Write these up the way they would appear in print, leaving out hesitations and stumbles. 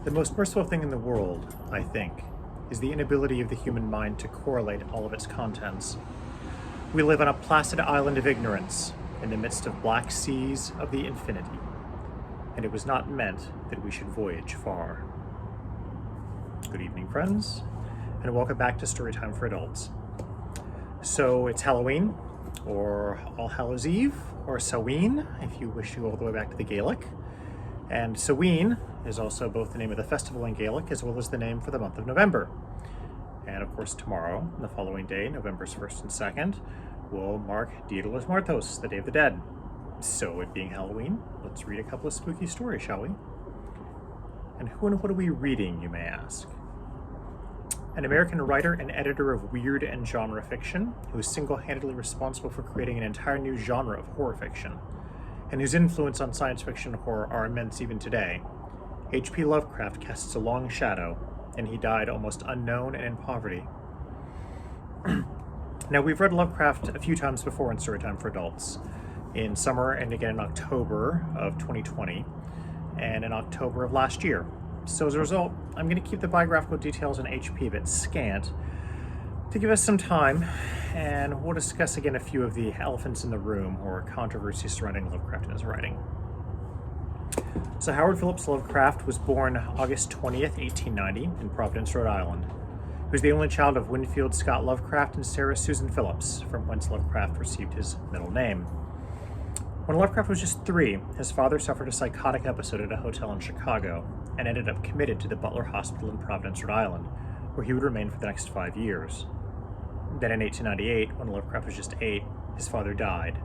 The most merciful thing in the world, I think, is the inability of the human mind to correlate all of its contents. We live on a placid island of ignorance in the midst of black seas of the infinity, and it was not meant that we should voyage far. Good evening, friends, and welcome back to Storytime for Adults. So it's Halloween, or All Hallows Eve, or Samhain, if you wish to go all the way back to the Gaelic. And Samhain is also both the name of the festival in Gaelic as well as the name for the month of November. And of course tomorrow, the following day, November's 1st and 2nd, will mark Dia de los Muertos, the Day of the Dead. So it being Halloween, let's read a couple of spooky stories, shall we? And who and what are we reading, you may ask? An American writer and editor of weird and genre fiction, who is single-handedly responsible for creating an entire new genre of horror fiction, and whose influence on science fiction and horror are immense even today. H.P. Lovecraft casts a long shadow, and he died almost unknown and in poverty. Now, we've read Lovecraft a few times before in Storytime for Adults, in summer and again in October of 2020, and in October of last year. So as a result, I'm going to keep the biographical details on HP a bit scant to give us some time, and we'll discuss again a few of the elephants in the room or controversies surrounding Lovecraft and his writing. So Howard Phillips Lovecraft was born August 20th, 1890 in Providence, Rhode Island. He was the only child of Winfield Scott Lovecraft and Sarah Susan Phillips, from whence Lovecraft received his middle name. When Lovecraft was just 3, his father suffered a psychotic episode at a hotel in Chicago and ended up committed to the Butler Hospital in Providence, Rhode Island, where he would remain for the next 5 years. Then in 1898, when Lovecraft was just 8, his father died.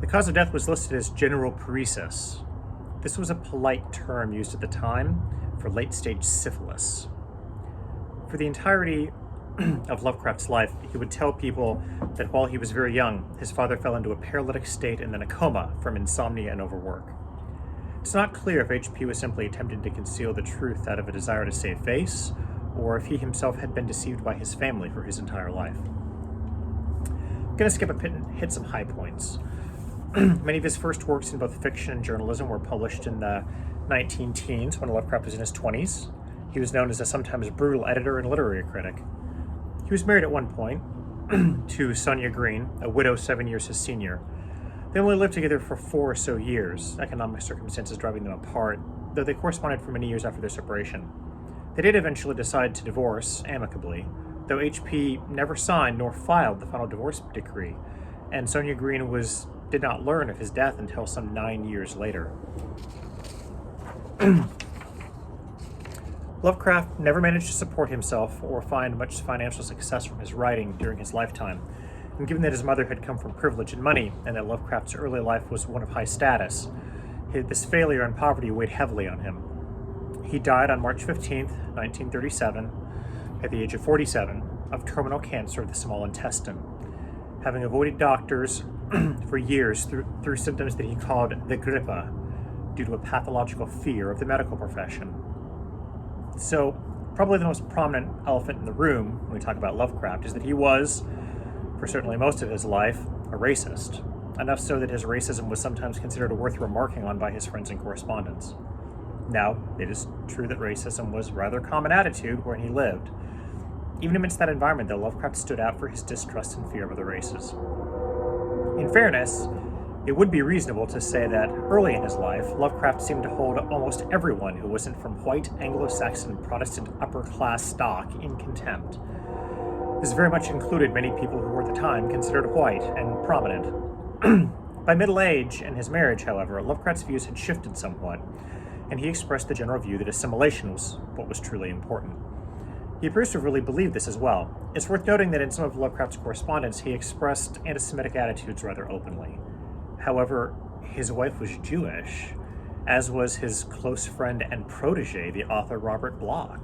The cause of death was listed as general paresis. This was a polite term used at the time for late-stage syphilis. For the entirety of Lovecraft's life, he would tell people that while he was very young, his father fell into a paralytic state and then a coma from insomnia and overwork. It's not clear if H.P. was simply attempting to conceal the truth out of a desire to save face, or if he himself had been deceived by his family for his entire life. I'm going to skip a bit and hit some high points. Many of his first works in both fiction and journalism were published in the 19-teens when Lovecraft was in his 20s. He was known as a sometimes brutal editor and literary critic. He was married at one point to Sonia Green, a widow 7 years his senior. They only lived together for 4 or so years, economic circumstances driving them apart, though they corresponded for many years after their separation. They did eventually decide to divorce amicably, though H.P. never signed nor filed the final divorce decree, and Sonia Green did not learn of his death until some 9 years later. Lovecraft never managed to support himself or find much financial success from his writing during his lifetime, and given that his mother had come from privilege and money, and that Lovecraft's early life was one of high status, this failure and poverty weighed heavily on him. He died on March 15th, 1937, at the age of 47, of terminal cancer of the small intestine, having avoided doctors for years through symptoms that he called the grippe, due to a pathological fear of the medical profession. So, probably the most prominent elephant in the room when we talk about Lovecraft is that he was, for certainly most of his life, a racist, enough so that his racism was sometimes considered worth remarking on by his friends and correspondents. Now, it is true that racism was a rather common attitude where he lived. Even amidst that environment, though, Lovecraft stood out for his distrust and fear of other races. In fairness, it would be reasonable to say that early in his life, Lovecraft seemed to hold almost everyone who wasn't from white, Anglo-Saxon, Protestant upper-class stock in contempt. This very much included many people who were at the time considered white and prominent. By middle age and his marriage, however, Lovecraft's views had shifted somewhat, and he expressed the general view that assimilation was what was truly important. He appears to have really believed this as well. It's worth noting that in some of Lovecraft's correspondence, he expressed anti-Semitic attitudes rather openly. However, his wife was Jewish, as was his close friend and protege, the author Robert Bloch.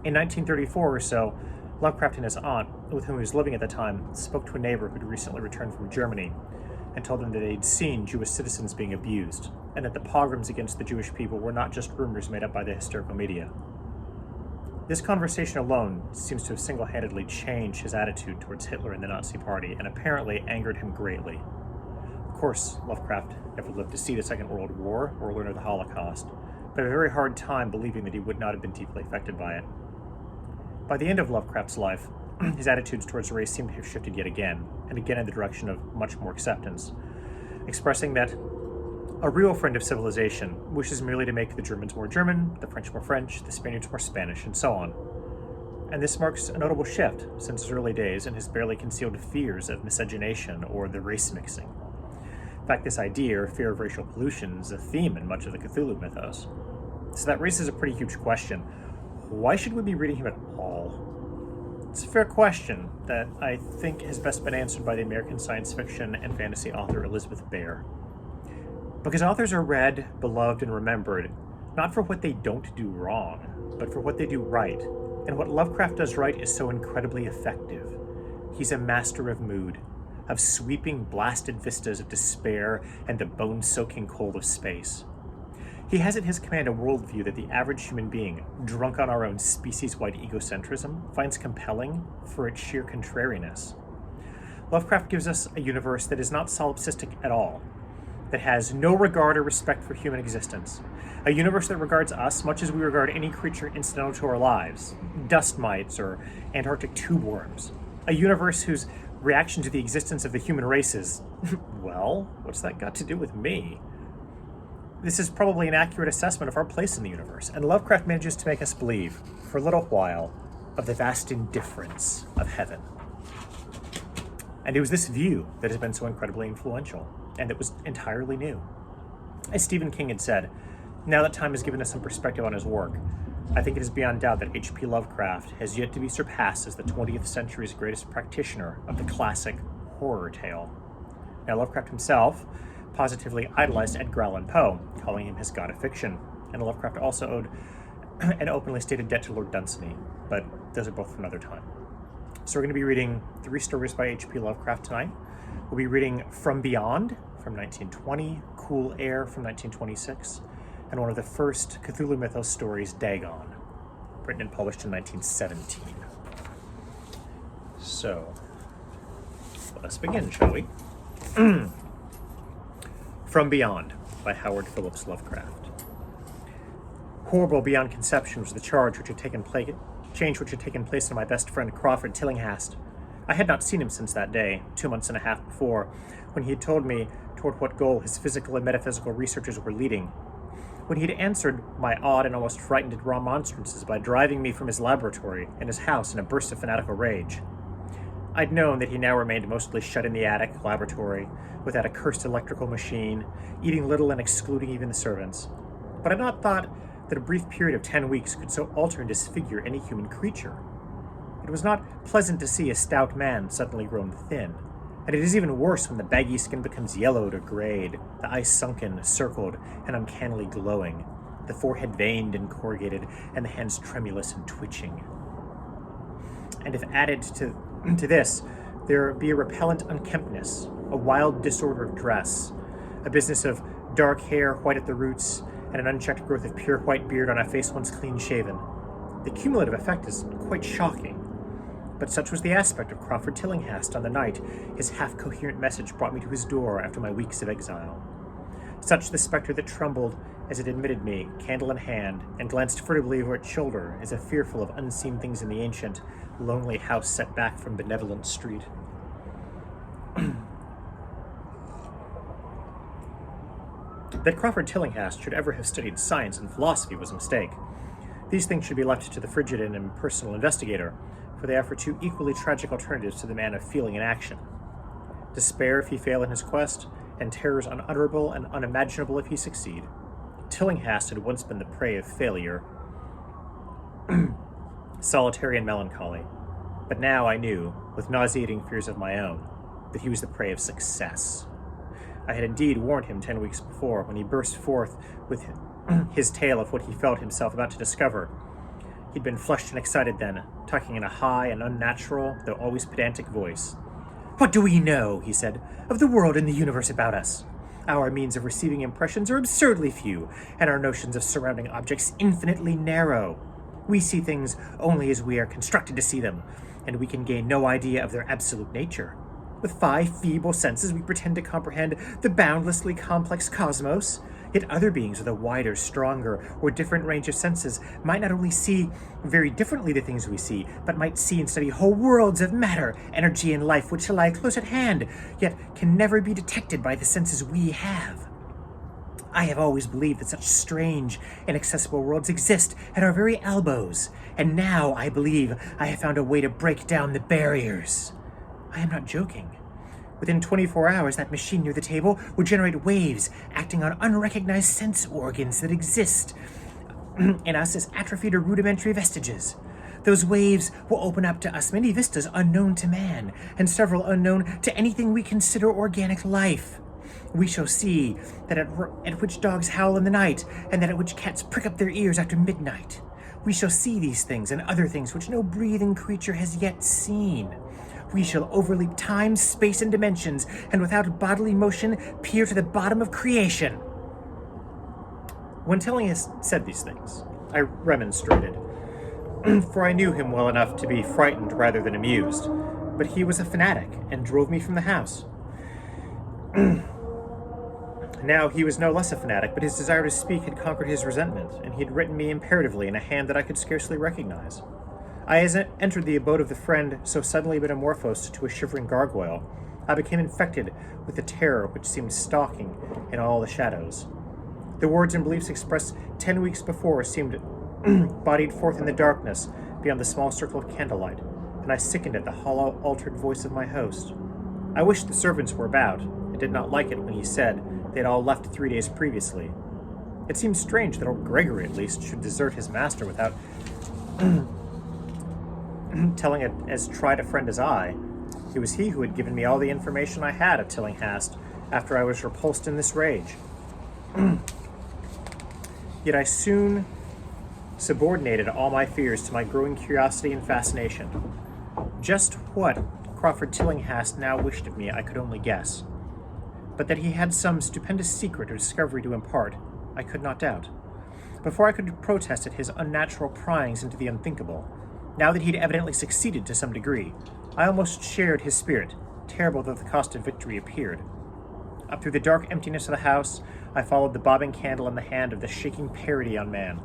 In 1934 or so, Lovecraft and his aunt, with whom he was living at the time, spoke to a neighbor who had recently returned from Germany and told them that they'd seen Jewish citizens being abused, and that the pogroms against the Jewish people were not just rumors made up by the hysterical media. This conversation alone seems to have single-handedly changed his attitude towards Hitler and the Nazi Party, and apparently angered him greatly. Of course, Lovecraft never lived to see the Second World War or learn of the Holocaust, but a very hard time believing that he would not have been deeply affected by it. By the end of Lovecraft's life, his attitudes towards race seem to have shifted yet again, and again in the direction of much more acceptance, expressing that a real friend of civilization wishes merely to make the Germans more German, the French more French, the Spaniards more Spanish, and so on. And this marks a notable shift since his early days and his barely concealed fears of miscegenation or the race mixing. In fact, this idea, or fear of racial pollution, is a theme in much of the Cthulhu mythos. So that raises a pretty huge question. Why should we be reading him at all? It's a fair question that I think has best been answered by the American science fiction and fantasy author Elizabeth Bear. Because authors are read, beloved, and remembered, not for what they don't do wrong, but for what they do right. And what Lovecraft does right is so incredibly effective. He's a master of mood, of sweeping, blasted vistas of despair and the bone-soaking cold of space. He has at his command a worldview that the average human being, drunk on our own species-wide egocentrism, finds compelling for its sheer contrariness. Lovecraft gives us a universe that is not solipsistic at all, that has no regard or respect for human existence, a universe that regards us much as we regard any creature incidental to our lives, dust mites or Antarctic tube worms, a universe whose reaction to the existence of the human race is, well, what's that got to do with me? This is probably an accurate assessment of our place in the universe, and Lovecraft manages to make us believe, for a little while, of the vast indifference of heaven. And it was this view that has been so incredibly influential, and it was entirely new. As Stephen King had said, now that time has given us some perspective on his work, I think it is beyond doubt that H.P. Lovecraft has yet to be surpassed as the 20th century's greatest practitioner of the classic horror tale. Now, Lovecraft himself positively idolized Edgar Allan Poe, calling him his god of fiction, and Lovecraft also owed an openly stated debt to Lord Dunsany, but those are both for another time. So we're going to be reading 3 stories by H.P. Lovecraft tonight. We'll be reading From Beyond from 1920, Cool Air from 1926, and one of the first Cthulhu mythos stories, Dagon, written and published in 1917. So, let us begin, shall we? From Beyond by Howard Phillips Lovecraft. Horrible beyond conception was the change which had taken place in my best friend Crawford Tillinghast. I had not seen him since that day, 2 months and a half before, when he had told me toward what goal his physical and metaphysical researches were leading. When he had answered my odd and almost frightened remonstrances by driving me from his laboratory and his house in a burst of fanatical rage. I'd known that he now remained mostly shut in the attic laboratory, with that accursed electrical machine, eating little and excluding even the servants. But I'd not thought that a brief period of 10 weeks could so alter and disfigure any human creature. It was not pleasant to see a stout man suddenly grown thin, and it is even worse when the baggy skin becomes yellowed or grayed, the eyes sunken, circled, and uncannily glowing, the forehead veined and corrugated, and the hands tremulous and twitching. And if added to this, there be a repellent unkemptness, a wild disorder of dress, a business of dark hair white at the roots, and an unchecked growth of pure white beard on a face once clean-shaven. The cumulative effect is quite shocking. But such was the aspect of Crawford Tillinghast on the night his half-coherent message brought me to his door after my weeks of exile. Such the spectre that trembled as it admitted me, candle in hand, and glanced furtively over its shoulder as if fearful of unseen things in the ancient, lonely house set back from benevolent street. That Crawford Tillinghast should ever have studied science and philosophy was a mistake. These things should be left to the frigid and impersonal investigator, for they offer 2 equally tragic alternatives to the man of feeling and action. Despair if he fail in his quest, and terrors unutterable and unimaginable if he succeed. Tillinghast had once been the prey of failure, solitary and melancholy, but now I knew, with nauseating fears of my own, that he was the prey of success. I had indeed warned him 10 weeks before, when he burst forth with his tale of what he felt himself about to discover. He'd been flushed and excited then, talking in a high and unnatural, though always pedantic voice. "What do we know," he said, "of the world and the universe about us? Our means of receiving impressions are absurdly few, and our notions of surrounding objects infinitely narrow. We see things only as we are constructed to see them, and we can gain no idea of their absolute nature. With 5 feeble senses we pretend to comprehend the boundlessly complex cosmos, Yet other beings with a wider, stronger, or different range of senses might not only see very differently the things we see, but might see and study whole worlds of matter, energy, and life which lie close at hand, yet can never be detected by the senses we have. I have always believed that such strange, inaccessible worlds exist at our very elbows, and now I believe I have found a way to break down the barriers. I am not joking. Within 24 hours, that machine near the table will generate waves acting on unrecognized sense organs that exist in us as atrophied or rudimentary vestiges. Those waves will open up to us many vistas unknown to man, and several unknown to anything we consider organic life. We shall see that at which dogs howl in the night, and that at which cats prick up their ears after midnight. We shall see these things and other things which no breathing creature has yet seen. We shall overleap time, space, and dimensions, and without bodily motion peer to the bottom of creation. When Tillinghast said these things, I remonstrated, for I knew him well enough to be frightened rather than amused. But he was a fanatic, and drove me from the house. Now he was no less a fanatic, but his desire to speak had conquered his resentment, and he had written me imperatively in a hand that I could scarcely recognize. I entered the abode of the friend so suddenly metamorphosed to a shivering gargoyle, I became infected with the terror which seemed stalking in all the shadows. The words and beliefs expressed 10 weeks before seemed bodied forth in the darkness beyond the small circle of candlelight, and I sickened at the hollow, altered voice of my host. I wished the servants were about. I did not like it when he said they had all left 3 days previously. It seemed strange that old Gregory, at least, should desert his master without telling it as tried a friend as I. It was he who had given me all the information I had of Tillinghast after I was repulsed in this rage. Yet I soon subordinated all my fears to my growing curiosity and fascination. Just what Crawford Tillinghast now wished of me I could only guess. But that he had some stupendous secret or discovery to impart, I could not doubt. Before I could protest at his unnatural pryings into the unthinkable, now that he had evidently succeeded to some degree, I almost shared his spirit, terrible though the cost of victory appeared. Up through the dark emptiness of the house, I followed the bobbing candle in the hand of the shaking parody on man.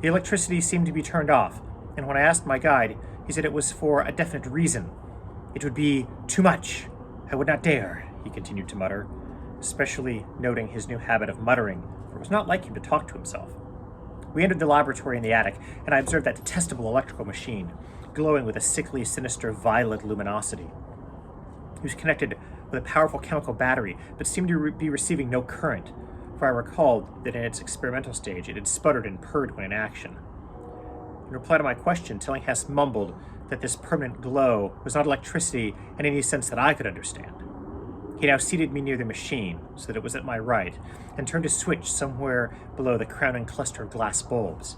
The electricity seemed to be turned off, and when I asked my guide, he said it was for a definite reason. It would be too much. I would not dare, he continued to mutter, especially noting his new habit of muttering, for it was not like him to talk to himself. We entered the laboratory in the attic, and I observed that detestable electrical machine, glowing with a sickly, sinister, violet luminosity. He was connected with a powerful chemical battery, but seemed to be receiving no current, for I recalled that in its experimental stage it had sputtered and purred when in action. In reply to my question, Tillinghast mumbled that this permanent glow was not electricity in any sense that I could understand. He now seated me near the machine, so that it was at my right, and turned a switch somewhere below the crowning cluster of glass bulbs.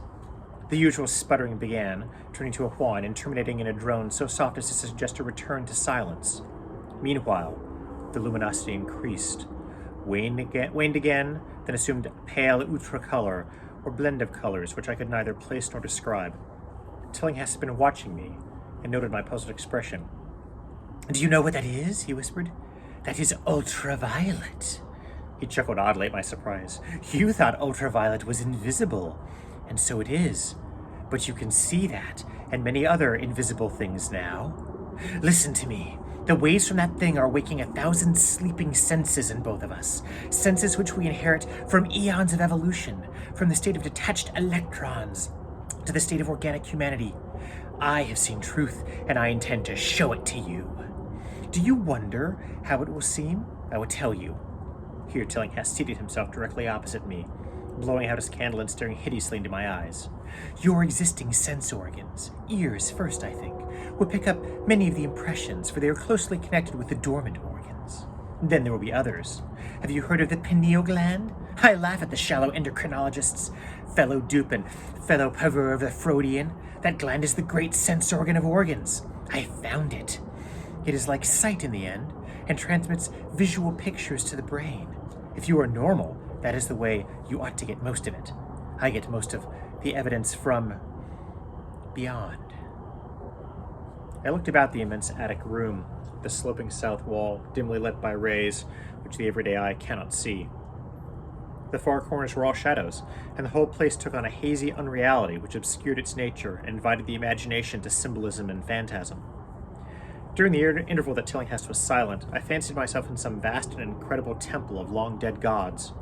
The usual sputtering began, turning to a whine and terminating in a drone so soft as to suggest a return to silence. Meanwhile, the luminosity increased, waned again, then assumed pale outre color, or blend of colors which I could neither place nor describe. Tillinghast had been watching me, and noted my puzzled expression. "Do you know what that is?" he whispered. "That is ultraviolet." He chuckled oddly at my surprise. "You thought ultraviolet was invisible, and so it is. But you can see that, and many other invisible things now. Listen to me. The waves from that thing are waking 1,000 sleeping senses in both of us. Senses which we inherit from eons of evolution, from the state of detached electrons to the state of organic humanity. I have seen truth, and I intend to show it to you. Do you wonder how it will seem? I will tell you." Here Tillinghast seated himself directly opposite me, blowing out his candle and staring hideously into my eyes. "Your existing sense organs, ears first, I think, will pick up many of the impressions, for they are closely connected with the dormant organs. Then there will be others. Have you heard of the pineal gland? I laugh at the shallow endocrinologists. Fellow dupe and fellow pervert of the Freudian. That gland is the great sense organ of organs. I found it. It is like sight in the end, and transmits visual pictures to the brain. If you are normal, that is the way you ought to get most of it. I get most of the evidence from beyond." I looked about the immense attic room, the sloping south wall, dimly lit by rays which the everyday eye cannot see. The far corners were all shadows, and the whole place took on a hazy unreality which obscured its nature and invited the imagination to symbolism and phantasm. During the interval that Tillinghast was silent, I fancied myself in some vast and incredible temple of long-dead gods,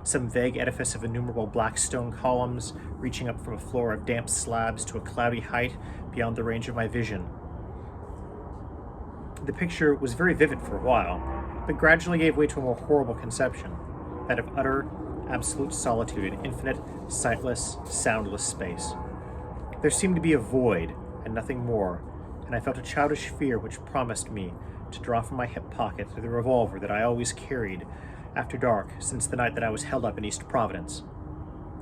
some vague edifice of innumerable black stone columns reaching up from a floor of damp slabs to a cloudy height beyond the range of my vision. The picture was very vivid for a while, but gradually gave way to a more horrible conception, that of utter, absolute solitude in infinite, sightless, soundless space. There seemed to be a void, and nothing more, and I felt a childish fear which promised me to draw from my hip pocket the revolver that I always carried after dark since the night that I was held up in East Providence.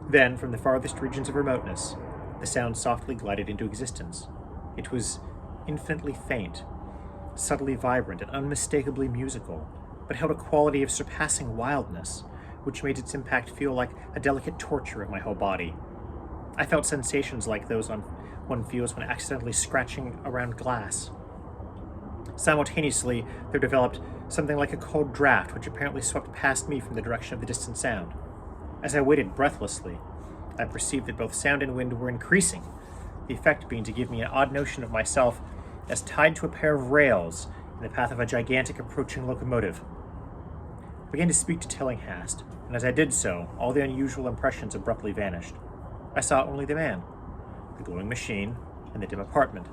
Then, from the farthest regions of remoteness, the sound softly glided into existence. It was infinitely faint, subtly vibrant and unmistakably musical, but held a quality of surpassing wildness, which made its impact feel like a delicate torture of my whole body. I felt sensations like those one feels when accidentally scratching around glass. Simultaneously, there developed something like a cold draft which apparently swept past me from the direction of the distant sound. As I waited breathlessly, I perceived that both sound and wind were increasing, the effect being to give me an odd notion of myself as tied to a pair of rails in the path of a gigantic approaching locomotive. I began to speak to Tillinghast, and as I did so, all the unusual impressions abruptly vanished. I saw only the man, the glowing machine, and the dim apartment.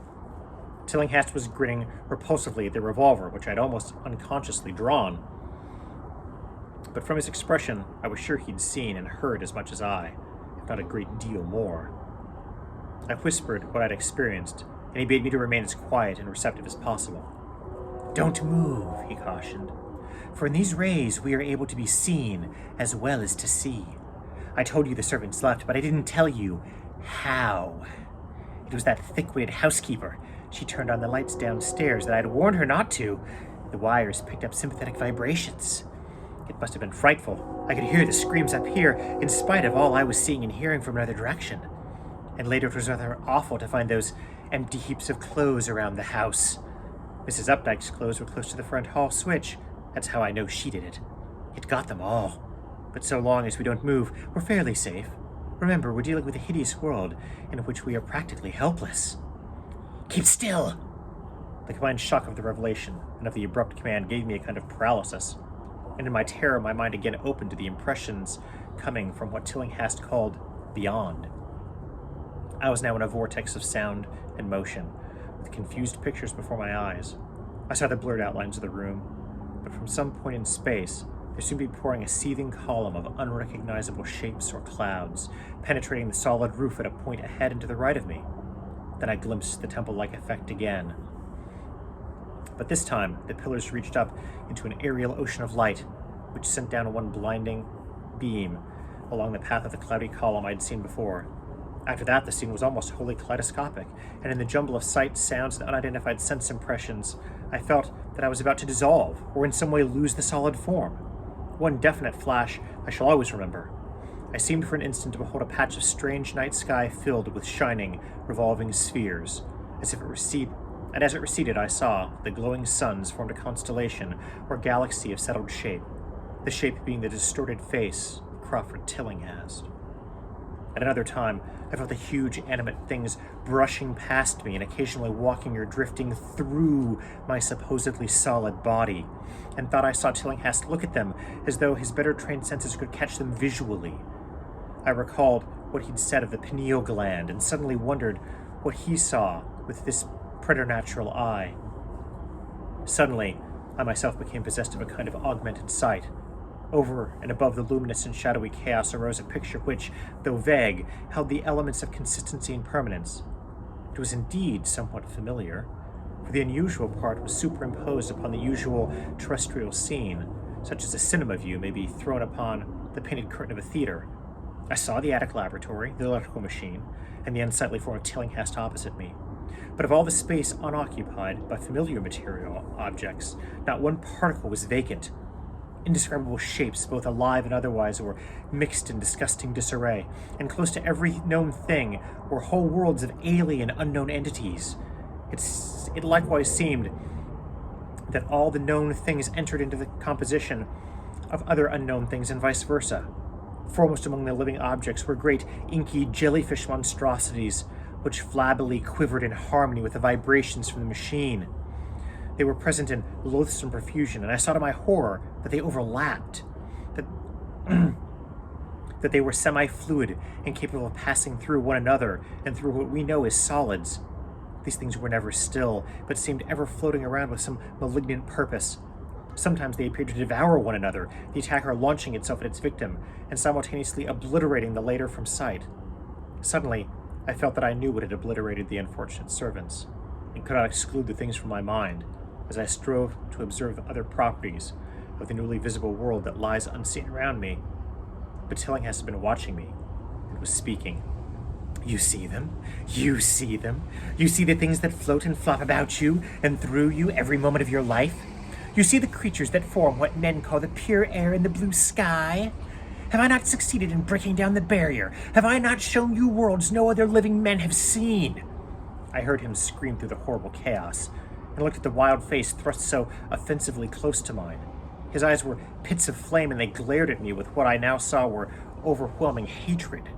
Tillinghast was grinning repulsively at the revolver, which I had almost unconsciously drawn. But from his expression, I was sure he'd seen and heard as much as I, if not a great deal more. I whispered what I'd experienced, and he bade me to remain as quiet and receptive as possible. "Don't move," he cautioned, "for in these rays we are able to be seen as well as to see. I told you the servants left, but I didn't tell you how. It was that thick-witted housekeeper. She turned on the lights downstairs that I had warned her not to. The wires picked up sympathetic vibrations. It must have been frightful. I could hear the screams up here, in spite of all I was seeing and hearing from another direction. And later it was rather awful to find those empty heaps of clothes around the house. Mrs. Updike's clothes were close to the front hall switch. That's how I know she did it. It got them all. But so long as we don't move, we're fairly safe. Remember, we're dealing with a hideous world in which we are practically helpless." "Keep still!" The combined shock of the revelation and of the abrupt command gave me a kind of paralysis, and in my terror my mind again opened to the impressions coming from what Tillinghast called beyond. I was now in a vortex of sound and motion, with confused pictures before my eyes. I saw the blurred outlines of the room, but from some point in space, there seemed to be pouring a seething column of unrecognizable shapes or clouds, penetrating the solid roof at a point ahead and to the right of me. Then I glimpsed the temple-like effect again. But this time, the pillars reached up into an aerial ocean of light, which sent down one blinding beam along the path of the cloudy column I had seen before. After that, the scene was almost wholly kaleidoscopic, and in the jumble of sights, sounds, and unidentified sense impressions, I felt that I was about to dissolve, or in some way lose the solid form. One definite flash I shall always remember. I seemed for an instant to behold a patch of strange night sky filled with shining, revolving spheres, as it receded, I saw the glowing suns formed a constellation or galaxy of settled shape, the shape being the distorted face of Crawford Tillinghast. At another time, I felt the huge animate things brushing past me and occasionally walking or drifting through my supposedly solid body, and thought I saw Tillinghast look at them as though his better trained senses could catch them visually. I recalled what he'd said of the pineal gland and suddenly wondered what he saw with this preternatural eye. Suddenly, I myself became possessed of a kind of augmented sight. Over and above the luminous and shadowy chaos arose a picture which, though vague, held the elements of consistency and permanence. It was indeed somewhat familiar, for the unusual part was superimposed upon the usual terrestrial scene, such as a cinema view may be thrown upon the painted curtain of a theater. I saw the attic laboratory, the electrical machine, and the unsightly form of Tillinghast opposite me. But of all the space unoccupied by familiar material objects, not one particle was vacant. Indescribable shapes, both alive and otherwise, were mixed in disgusting disarray, and close to every known thing were whole worlds of alien, unknown entities. It likewise seemed that all the known things entered into the composition of other unknown things and vice versa. Foremost among the living objects were great inky jellyfish monstrosities, which flabbily quivered in harmony with the vibrations from the machine. They were present in loathsome profusion, and I saw to my horror that they overlapped, that, that they were semi-fluid and capable of passing through one another and through what we know as solids. These things were never still, but seemed ever floating around with some malignant purpose. Sometimes they appeared to devour one another, the attacker launching itself at its victim, and simultaneously obliterating the latter from sight. Suddenly, I felt that I knew what had obliterated the unfortunate servants, and could not exclude the things from my mind, as I strove to observe the other properties of the newly visible world that lies unseen around me. But Tillinghast had been watching me, and was speaking. "You see them? You see them? You see the things that float and flop about you and through you every moment of your life? You see the creatures that form what men call the pure air in the blue sky? Have I not succeeded in breaking down the barrier? Have I not shown you worlds no other living men have seen?" I heard him scream through the horrible chaos, and looked at the wild face thrust so offensively close to mine. His eyes were pits of flame, and they glared at me with what I now saw were overwhelming hatred.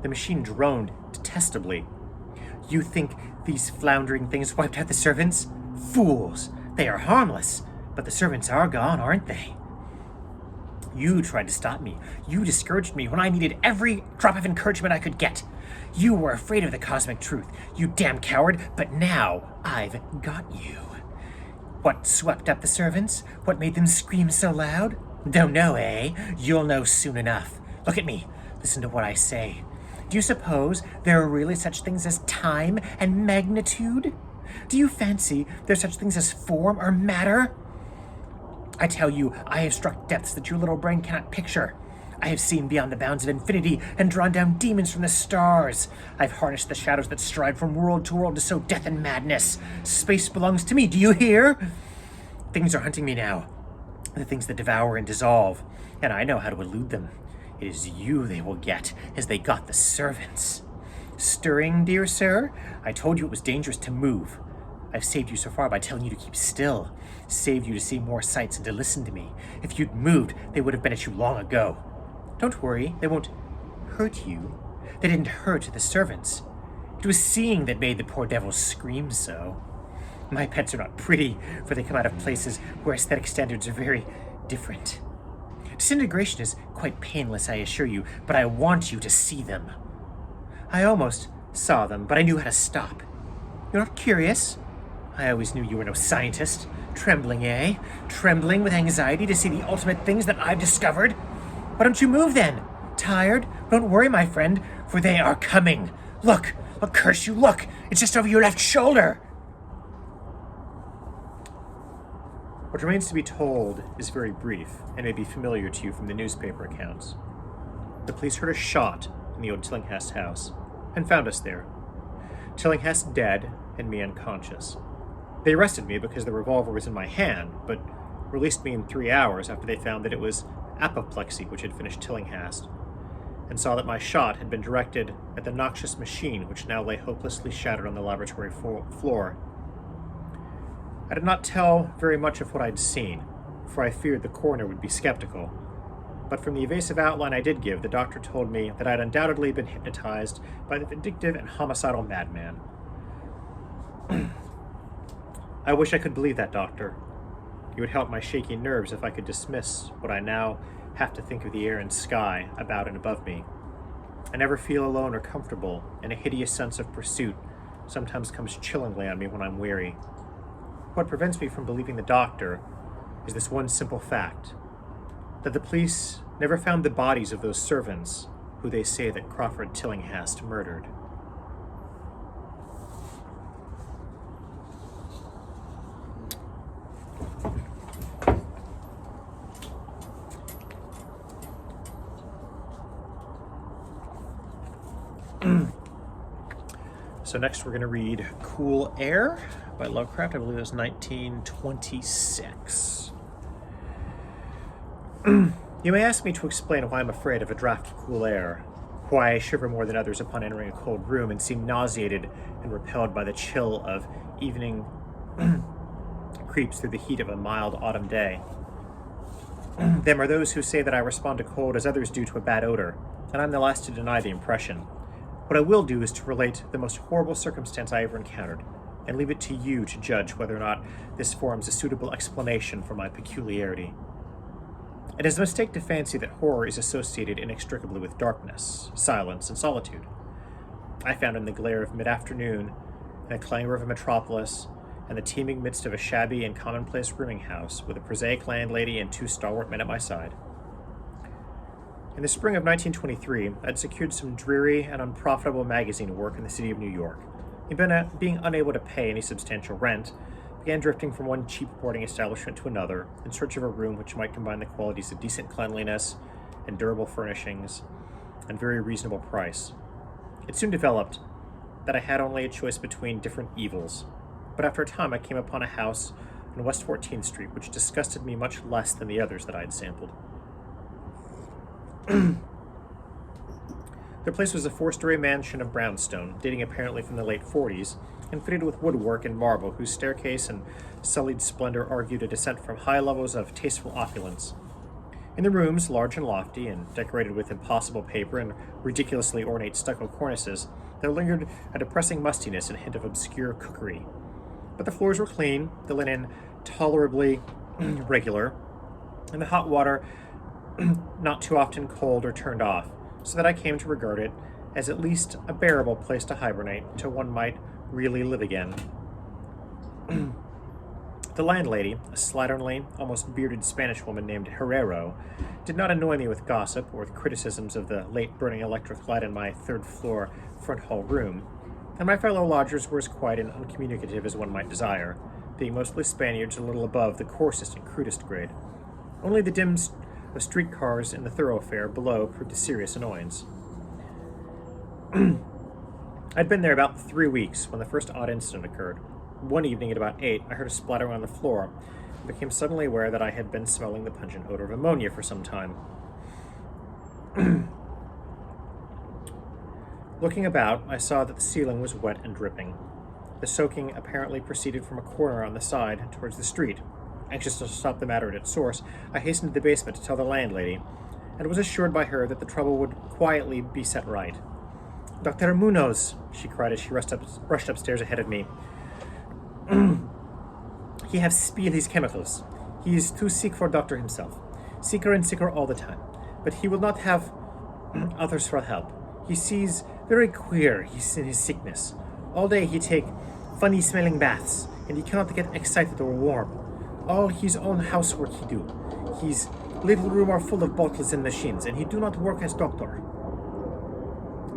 The machine droned detestably. "You think these floundering things wiped out the servants? Fools! They are harmless, but the servants are gone, aren't they? You tried to stop me. You discouraged me when I needed every drop of encouragement I could get. You were afraid of the cosmic truth, you damn coward, but now I've got you. What swept up the servants? What made them scream so loud? Don't know, eh? You'll know soon enough. Look at me. Listen to what I say. Do you suppose there are really such things as time and magnitude? Do you fancy there's such things as form or matter? I tell you, I have struck depths that your little brain cannot picture. I have seen beyond the bounds of infinity and drawn down demons from the stars. I've harnessed the shadows that stride from world to world to sow death and madness. Space belongs to me, do you hear? Things are hunting me now. The things that devour and dissolve, and I know how to elude them. It is you they will get, as they got the servants. Stirring, dear sir? I told you it was dangerous to move. I've saved you so far by telling you to keep still. Saved you to see more sights and to listen to me. If you'd moved, they would have been at you long ago. Don't worry, they won't hurt you. They didn't hurt the servants. It was seeing that made the poor devils scream so. My pets are not pretty, for they come out of places where aesthetic standards are very different. Disintegration is quite painless, I assure you, but I want you to see them. I almost saw them, but I knew how to stop. You're not curious? I always knew you were no scientist. Trembling, eh? Trembling with anxiety to see the ultimate things that I've discovered? Why don't you move then? Tired? Don't worry, my friend, for they are coming. Look! I'll curse you, look! It's just over your left shoulder! What remains to be told is very brief, and may be familiar to you from the newspaper accounts. The police heard a shot in the old Tillinghast house, and found us there. Tillinghast dead, and me unconscious. They arrested me because the revolver was in my hand, but released me in 3 hours after they found that it was apoplexy which had finished Tillinghast, and saw that my shot had been directed at the noxious machine which now lay hopelessly shattered on the laboratory floor. I did not tell very much of what I'd seen, for I feared the coroner would be skeptical, but from the evasive outline I did give, the doctor told me that I had undoubtedly been hypnotized by the vindictive and homicidal madman. I wish I could believe that, doctor. It would help my shaky nerves if I could dismiss what I now have to think of the air and sky about and above me. I never feel alone or comfortable, and a hideous sense of pursuit sometimes comes chillingly on me when I'm weary. What prevents me from believing the doctor is this one simple fact, that the police never found the bodies of those servants who they say that Crawford Tillinghast murdered. So next we're going to read Cool Air by Lovecraft. I believe it was 1926. You may ask me to explain why I'm afraid of a draft of cool air, why I shiver more than others upon entering a cold room and seem nauseated and repelled by the chill of evening creeps through the heat of a mild autumn day. them are those who say that I respond to cold as others do to a bad odor, and I'm the last to deny the impression. What I will do is to relate the most horrible circumstance I ever encountered, and leave it to you to judge whether or not this forms a suitable explanation for my peculiarity. It is a mistake to fancy that horror is associated inextricably with darkness, silence, and solitude. I found in the glare of mid-afternoon, in the clangor of a metropolis, and the teeming midst of a shabby and commonplace rooming house with a prosaic landlady and 2 stalwart men at my side. In the spring of 1923, I'd secured some dreary and unprofitable magazine work in the city of New York, and being unable to pay any substantial rent, began drifting from one cheap boarding establishment to another in search of a room which might combine the qualities of decent cleanliness and durable furnishings and very reasonable price. It soon developed that I had only a choice between different evils, but after a time I came upon a house on West 14th Street which disgusted me much less than the others that I had sampled. The place was a 4-story mansion of brownstone, dating apparently from the late 40s, and fitted with woodwork and marble, whose staircase and sullied splendor argued a descent from high levels of tasteful opulence. In the rooms, large and lofty, and decorated with impossible paper and ridiculously ornate stucco cornices, there lingered a depressing mustiness and hint of obscure cookery. But the floors were clean, the linen tolerably regular, and the hot water not too often cold or turned off, so that I came to regard it as at least a bearable place to hibernate until one might really live again. The landlady, a slatternly, almost bearded Spanish woman named Herrero, did not annoy me with gossip or with criticisms of the late burning electric light in my 3rd-floor front hall room, and my fellow lodgers were as quiet and uncommunicative as one might desire, being mostly Spaniards a little above the coarsest and crudest grade. Only the dim of streetcars in the thoroughfare below proved a serious annoyance. I'd been there about 3 weeks when the first odd incident occurred. One evening at about 8, I heard a splattering on the floor and became suddenly aware that I had been smelling the pungent odor of ammonia for some time. Looking about, I saw that the ceiling was wet and dripping. The soaking apparently proceeded from a corner on the side towards the street. Anxious to stop the matter at its source, I hastened to the basement to tell the landlady, and was assured by her that the trouble would quietly be set right. "Dr. Munoz," she cried as she rushed upstairs ahead of me. "He have spilled his chemicals. He is too sick for doctor himself. Sicker and sicker all the time. But he will not have others for help. He sees very queer in his sickness. All day he take funny-smelling baths, and he cannot get excited or warm. All his own housework he do. His little room are full of bottles and machines, and he do not work as doctor.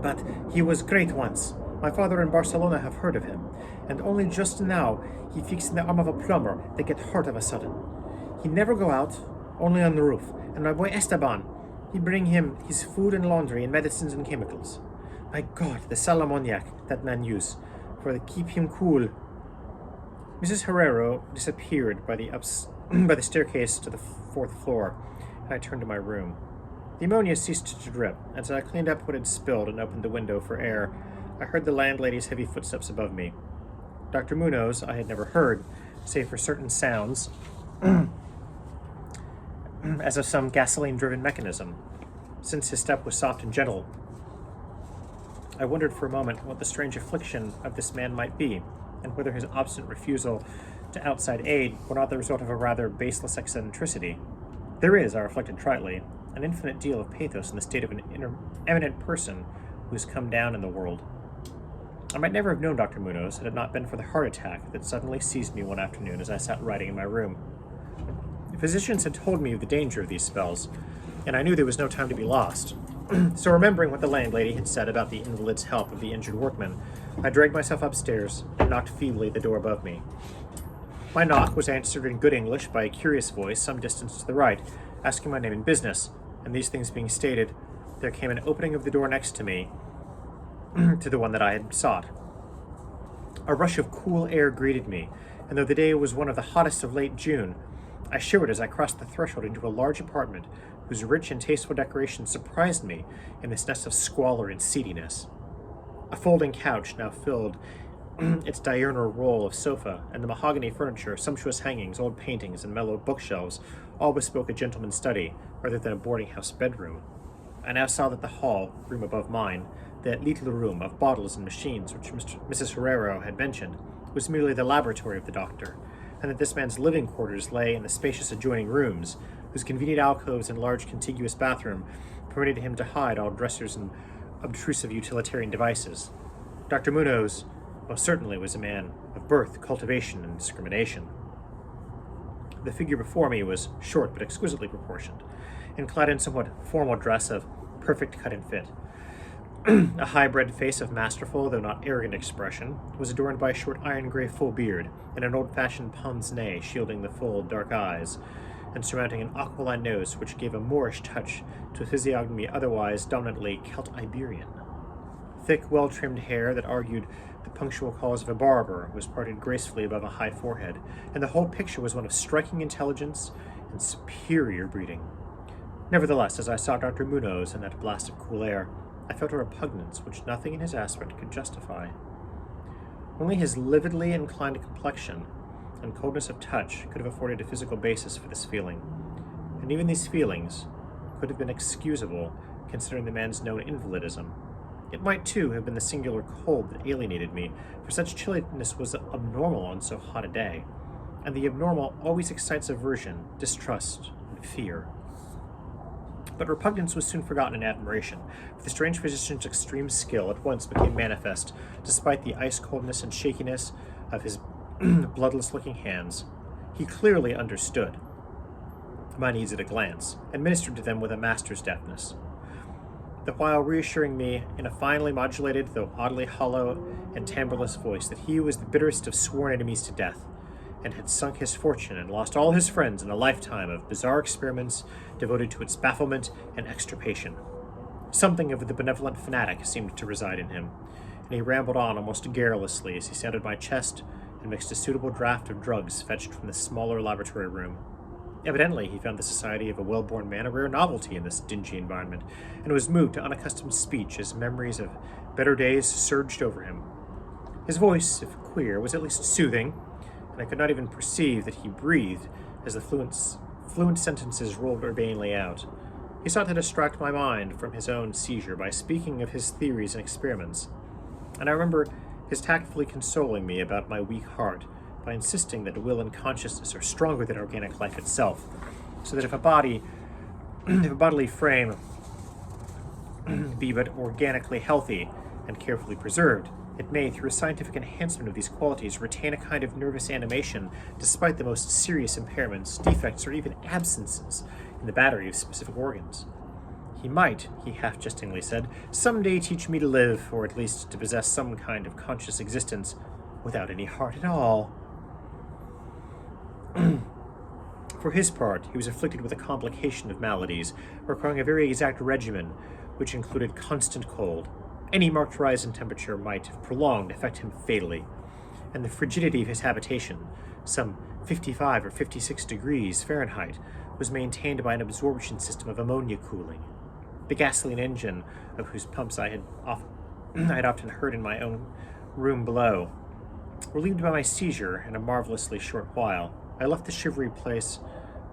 But he was great once. My father in Barcelona have heard of him, and only just now he fixed the arm of a plumber that get hurt of a sudden. He never go out, only on the roof, and my boy Esteban, he bring him his food and laundry and medicines and chemicals. My God, the salamoniac that man use, for to keep him cool." Mrs. Herrero disappeared by the staircase to the 4th floor, and I turned to my room. The ammonia ceased to drip, and as I cleaned up what had spilled and opened the window for air, I heard the landlady's heavy footsteps above me. Dr. Munoz I had never heard, save for certain sounds, as of some gasoline-driven mechanism, since his step was soft and gentle. I wondered for a moment what the strange affliction of this man might be, and whether his obstinate refusal to outside aid were not the result of a rather baseless eccentricity. There is, I reflected tritely, an infinite deal of pathos in the state of an eminent person who has come down in the world. I might never have known Dr. Munoz had it not been for the heart attack that suddenly seized me one afternoon as I sat writing in my room. The physicians had told me of the danger of these spells, and I knew there was no time to be lost. So remembering what the landlady had said about the invalid's help of the injured workman, I dragged myself upstairs and knocked feebly at the door above me. My knock was answered in good English by a curious voice some distance to the right, asking my name and business, and these things being stated, there came an opening of the door next to me, to the one that I had sought. A rush of cool air greeted me, and though the day was one of the hottest of late June, I shivered as I crossed the threshold into a large apartment whose rich and tasteful decoration surprised me in this nest of squalor and seediness. A folding couch now filled its diurnal roll of sofa, and the mahogany furniture, sumptuous hangings, old paintings, and mellowed bookshelves all bespoke a gentleman's study rather than a boarding-house bedroom. I now saw that the hall, room above mine, that little room of bottles and machines which Mrs. Herrero had mentioned, was merely the laboratory of the doctor, and that this man's living quarters lay in the spacious adjoining rooms, whose convenient alcoves and large contiguous bathroom permitted him to hide all dressers and obtrusive utilitarian devices. Dr. Munoz most certainly was a man of birth, cultivation, and discrimination. The figure before me was short but exquisitely proportioned, and clad in somewhat formal dress of perfect cut and fit. A high-bred face of masterful, though not arrogant expression, was adorned by a short iron-gray full beard and an old-fashioned pince-nez shielding the full, dark eyes, and surmounting an aquiline nose which gave a Moorish touch to a physiognomy otherwise dominantly Celt-Iberian. Thick, well-trimmed hair that argued the punctual calls of a barber was parted gracefully above a high forehead, and the whole picture was one of striking intelligence and superior breeding. Nevertheless, as I saw Dr. Munoz in that blast of cool air, I felt a repugnance which nothing in his aspect could justify. Only his lividly inclined complexion and coldness of touch could have afforded a physical basis for this feeling, and even these feelings could have been excusable considering the man's known invalidism. It might, too, have been the singular cold that alienated me, for such chilliness was abnormal on so hot a day, and the abnormal always excites aversion, distrust, and fear. But repugnance was soon forgotten in admiration, for the strange physician's extreme skill at once became manifest, despite the ice-coldness and shakiness of his bloodless-looking hands. He clearly understood my needs at a glance, and ministered to them with a master's deftness, the while reassuring me in a finely modulated, though oddly hollow and timbreless voice, that he was the bitterest of sworn enemies to death, and had sunk his fortune and lost all his friends in a lifetime of bizarre experiments devoted to its bafflement and extirpation. Something of the benevolent fanatic seemed to reside in him, and he rambled on almost garrulously as he sounded my chest and mixed a suitable draught of drugs fetched from the smaller laboratory room. Evidently, he found the society of a well-born man a rare novelty in this dingy environment, and was moved to unaccustomed speech as memories of better days surged over him. His voice, if queer, was at least soothing, and I could not even perceive that he breathed as the fluent sentences rolled urbanely out. He sought to distract my mind from his own seizure by speaking of his theories and experiments, and I remember his tactfully consoling me about my weak heart by insisting that will and consciousness are stronger than organic life itself, so that if a bodily frame be but organically healthy and carefully preserved, it may, through a scientific enhancement of these qualities, retain a kind of nervous animation despite the most serious impairments, defects, or even absences in the battery of specific organs. He might, he half-jestingly said, some day teach me to live, or at least to possess some kind of conscious existence without any heart at all. For his part, he was afflicted with a complication of maladies, requiring a very exact regimen, which included constant cold. Any marked rise in temperature might, if prolonged, affect him fatally, and the frigidity of his habitation, some 55 or 56 degrees Fahrenheit, was maintained by an absorption system of ammonia cooling. The gasoline engine, of whose pumps I had often heard in my own room below. Relieved by my seizure in a marvelously short while, I left the shivery place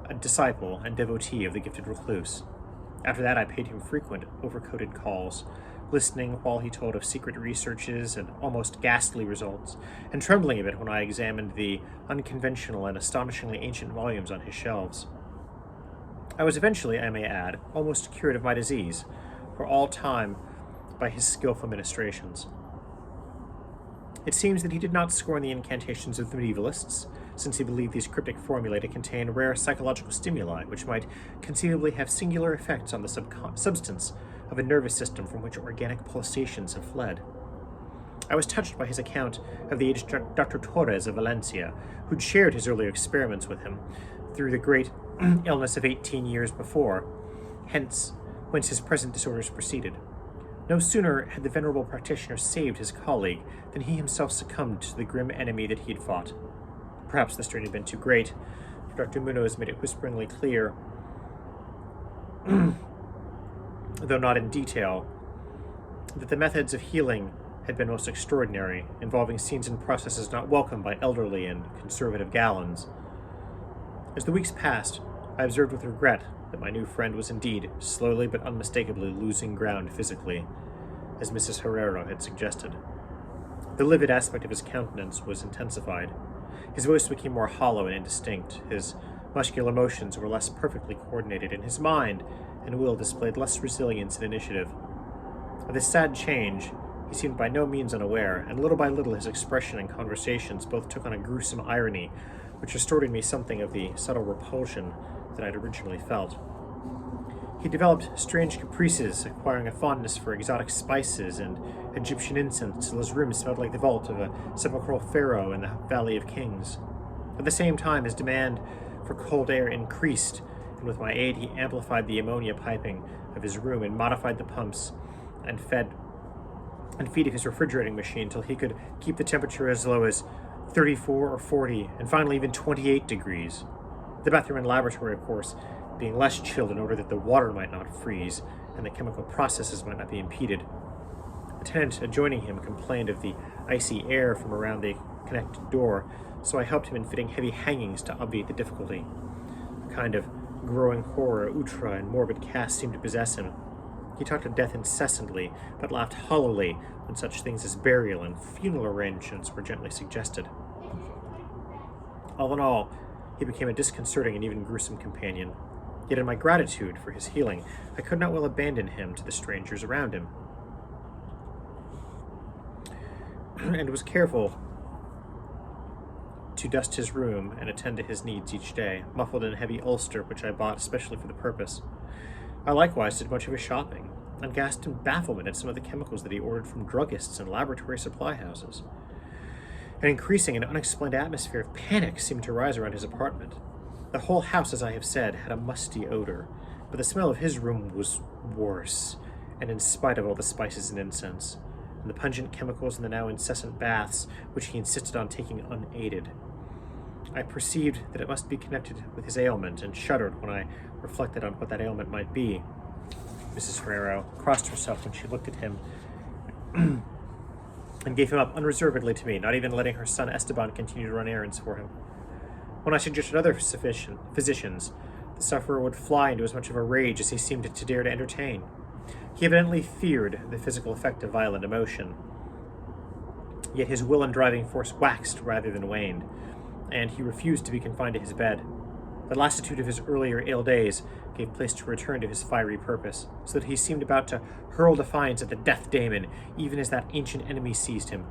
a disciple and devotee of the gifted recluse. After that I paid him frequent, overcoated calls, listening while he told of secret researches and almost ghastly results, and trembling a bit when I examined the unconventional and astonishingly ancient volumes on his shelves. I was eventually, I may add, almost cured of my disease, for all time, by his skillful ministrations. It seems that he did not scorn the incantations of the medievalists, since he believed these cryptic formulae to contain rare psychological stimuli which might conceivably have singular effects on the substance of a nervous system from which organic pulsations have fled. I was touched by his account of the aged Dr. Torres of Valencia, who'd shared his earlier experiments with him through the great illness of 18 years before, whence his present disorders proceeded. No sooner had the venerable practitioner saved his colleague than he himself succumbed to the grim enemy that he had fought. Perhaps the strain had been too great, for Dr. Munoz made it whisperingly clear, though not in detail, that the methods of healing had been most extraordinary, involving scenes and processes not welcomed by elderly and conservative gallons. As the weeks passed, I observed with regret that my new friend was indeed slowly but unmistakably losing ground physically, as Mrs. Herrero had suggested. The livid aspect of his countenance was intensified. His voice became more hollow and indistinct. His muscular motions were less perfectly coordinated, and his mind and will displayed less resilience and initiative. Of this sad change, he seemed by no means unaware, and little by little his expression and conversations both took on a gruesome irony, which restored in me something of the subtle repulsion that I had originally felt. He developed strange caprices, acquiring a fondness for exotic spices and Egyptian incense, till his room smelled like the vault of a sepulchral pharaoh in the Valley of Kings. At the same time, his demand for cold air increased, and with my aid he amplified the ammonia piping of his room and modified the pumps and feed of his refrigerating machine till he could keep the temperature as low as 34 or 40, and finally even 28 degrees. The bathroom and laboratory, of course, being less chilled in order that the water might not freeze and the chemical processes might not be impeded. A tenant adjoining him complained of the icy air from around the connected door, so I helped him in fitting heavy hangings to obviate the difficulty. A kind of growing horror, outre, and morbid cast seemed to possess him. He talked of death incessantly, but laughed hollowly when such things as burial and funeral arrangements were gently suggested. All in all, he became a disconcerting and even gruesome companion. Yet in my gratitude for his healing, I could not well abandon him to the strangers around him, and was careful to dust his room and attend to his needs each day, muffled in a heavy ulster which I bought especially for the purpose. I likewise did much of his shopping, and gasped in bafflement at some of the chemicals that he ordered from druggists and laboratory supply houses. An increasing and unexplained atmosphere of panic seemed to rise around his apartment. The whole house, as I have said, had a musty odor, but the smell of his room was worse, and in spite of all the spices and incense, and the pungent chemicals and the now incessant baths, which he insisted on taking unaided. I perceived that it must be connected with his ailment, and shuddered when I reflected on what that ailment might be. Mrs. Herrero crossed herself when she looked at him and gave him up unreservedly to me, not even letting her son Esteban continue to run errands for him. When I suggested other physicians, the sufferer would fly into as much of a rage as he seemed to dare to entertain. He evidently feared the physical effect of violent emotion, yet his will and driving force waxed rather than waned, and he refused to be confined to his bed. The lassitude of his earlier ill days gave place to a return to his fiery purpose, so that he seemed about to hurl defiance at the death daemon, even as that ancient enemy seized him.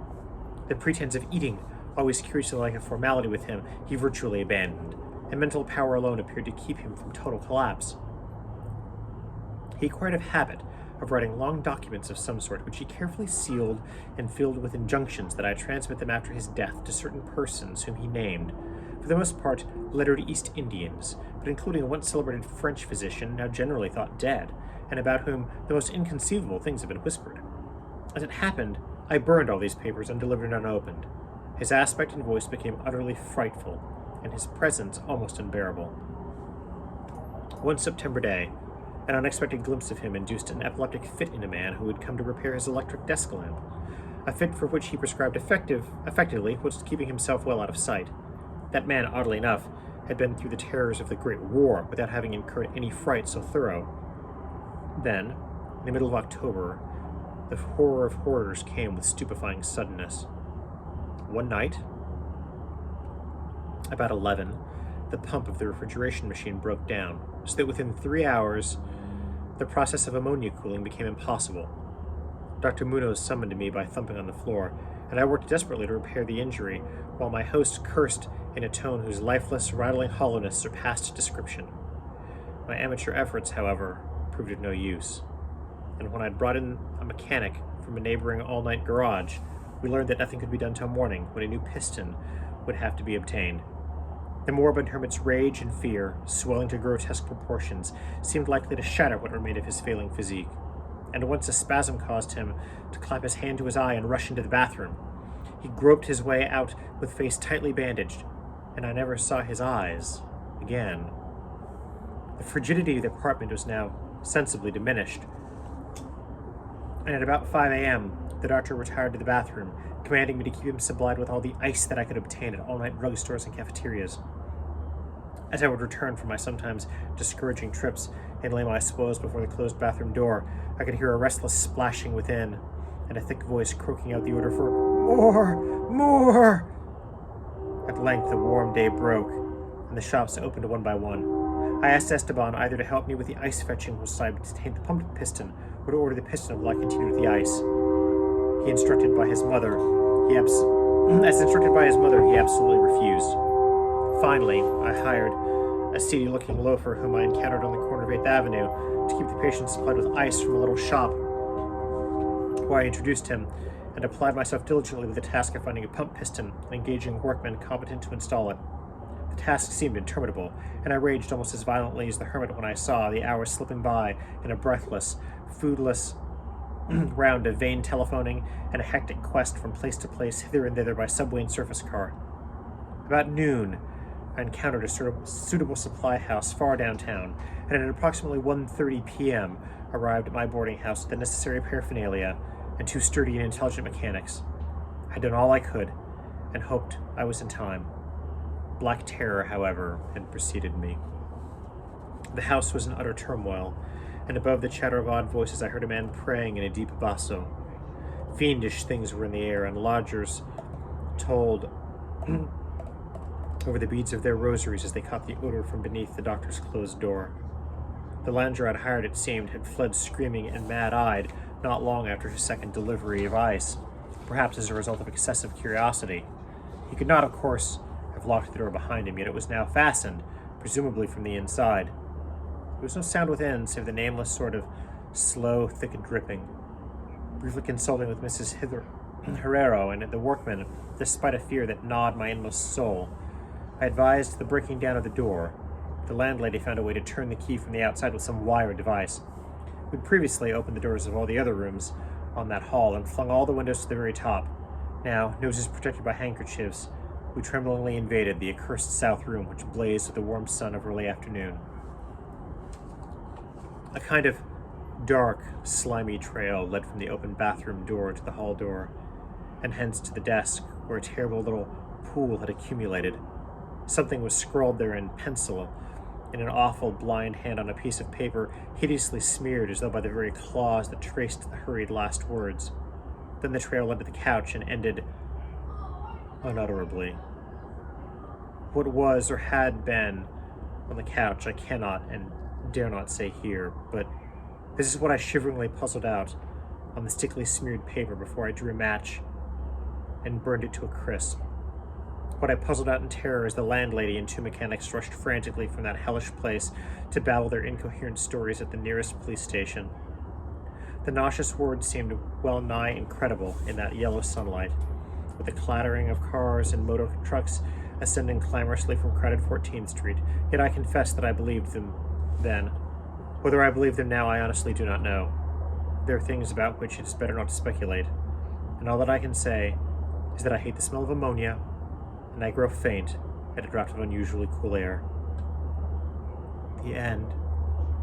The pretense of eating, always curiously like a formality with him, he virtually abandoned, and mental power alone appeared to keep him from total collapse. He acquired a habit of writing long documents of some sort, which he carefully sealed and filled with injunctions that I transmit them after his death to certain persons whom he named, for the most part lettered East Indians, but including a once celebrated French physician, now generally thought dead, and about whom the most inconceivable things have been whispered. As it happened, I burned all these papers and delivered unopened. His aspect and voice became utterly frightful, and his presence almost unbearable. One September day, an unexpected glimpse of him induced an epileptic fit in a man who had come to repair his electric desk lamp, a fit for which he prescribed effectively whilst keeping himself well out of sight. That man, oddly enough, had been through the terrors of the Great War without having incurred any fright so thorough. Then, in the middle of October, the horror of horrors came with stupefying suddenness. One night, about 11, the pump of the refrigeration machine broke down, so that within 3 hours, the process of ammonia cooling became impossible. Dr. Munoz summoned me by thumping on the floor, and I worked desperately to repair the injury, while my host cursed in a tone whose lifeless, rattling hollowness surpassed description. My amateur efforts, however, proved of no use, and when I'd brought in a mechanic from a neighboring all-night garage, we learned that nothing could be done till morning, when a new piston would have to be obtained. The morbid hermit's rage and fear, swelling to grotesque proportions, seemed likely to shatter what remained of his failing physique, and once a spasm caused him to clap his hand to his eye and rush into the bathroom. He groped his way out with face tightly bandaged, and I never saw his eyes again. The frigidity of the apartment was now sensibly diminished, and at about 5 a.m., the doctor retired to the bathroom, commanding me to keep him supplied with all the ice that I could obtain at all-night drugstores and cafeterias. As I would return from my sometimes discouraging trips and lay my spoils before the closed bathroom door, I could hear a restless splashing within, and a thick voice croaking out the order for more, more. At length the warm day broke, and the shops opened one by one. I asked Esteban either to help me with the ice fetching whilst I obtained the pumped piston, or to order the piston while I continued with the ice. As instructed by his mother, he absolutely refused. Finally, I hired a seedy-looking loafer whom I encountered on the corner of 8th Avenue to keep the patient supplied with ice from a little shop, where I introduced him and applied myself diligently with the task of finding a pump piston and engaging workmen competent to install it. The task seemed interminable, and I raged almost as violently as the hermit when I saw the hours slipping by in a breathless, foodless round of vain telephoning and a hectic quest from place to place, hither and thither by subway and surface car. About noon, I encountered a suitable supply house far downtown, and at approximately 1:30 p.m. arrived at my boarding house with the necessary paraphernalia and 2 sturdy and intelligent mechanics. I had done all I could, and hoped I was in time. Black terror, however, had preceded me. The house was in utter turmoil, and above the chatter of odd voices I heard a man praying in a deep basso. Fiendish things were in the air, and lodgers told over the beads of their rosaries as they caught the odor from beneath the doctor's closed door. The lounger I'd hired, it seemed, had fled screaming and mad-eyed not long after his second delivery of ice, perhaps as a result of excessive curiosity. He could not, of course, have locked the door behind him, yet it was now fastened, presumably from the inside. There was no sound within, save the nameless sort of slow, thick dripping. Briefly consulting with Mrs. Herrero and the workmen, despite a fear that gnawed my inmost soul, I advised the breaking down of the door. The landlady found a way to turn the key from the outside with some wire device. We'd previously opened the doors of all the other rooms on that hall and flung all the windows to the very top. Now, noses protected by handkerchiefs, we tremblingly invaded the accursed south room, which blazed with the warm sun of early afternoon. A kind of dark, slimy trail led from the open bathroom door to the hall door, and hence to the desk, where a terrible little pool had accumulated. Something was scrawled there in pencil, in an awful blind hand on a piece of paper, hideously smeared as though by the very claws that traced the hurried last words. Then the trail led to the couch and ended unutterably. What was or had been on the couch I cannot and dare not say here, but this is what I shiveringly puzzled out on the stickily smeared paper before I drew a match and burned it to a crisp. What I puzzled out in terror as the landlady and 2 mechanics rushed frantically from that hellish place to babble their incoherent stories at the nearest police station. The nauseous words seemed well nigh incredible in that yellow sunlight, with the clattering of cars and motor trucks ascending clamorously from crowded 14th Street, yet I confess that I believed them then. Whether I believe them now, I honestly do not know. There are things about which it is better not to speculate, and all that I can say is that I hate the smell of ammonia, and I grow faint at a draught of unusually cool air. The end,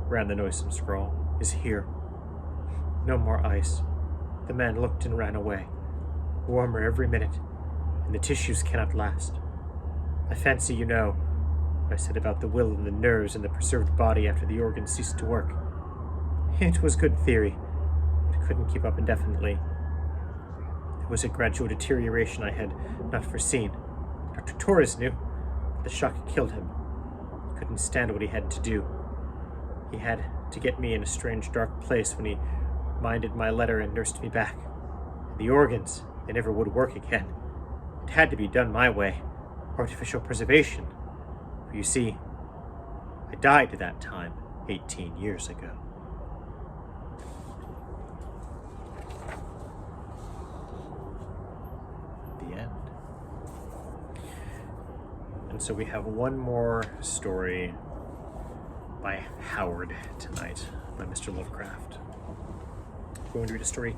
ran the noisome scrawl, is here. No more ice. The man looked and ran away, warmer every minute, and the tissues cannot last. I fancy you know what I said about the will and the nerves and the preserved body after the organs ceased to work. It was good theory, but it couldn't keep up indefinitely. There was a gradual deterioration I had not foreseen. Dr. Torres knew. The shock killed him. He couldn't stand what he had to do. He had to get me in a strange dark place when he minded my letter and nursed me back. And the organs, they never would work again. It had to be done my way. Artificial preservation. For you see, I died at that time 18 years ago. The end. And so we have one more story by Howard tonight, by Mr. Lovecraft. I'm going to read a story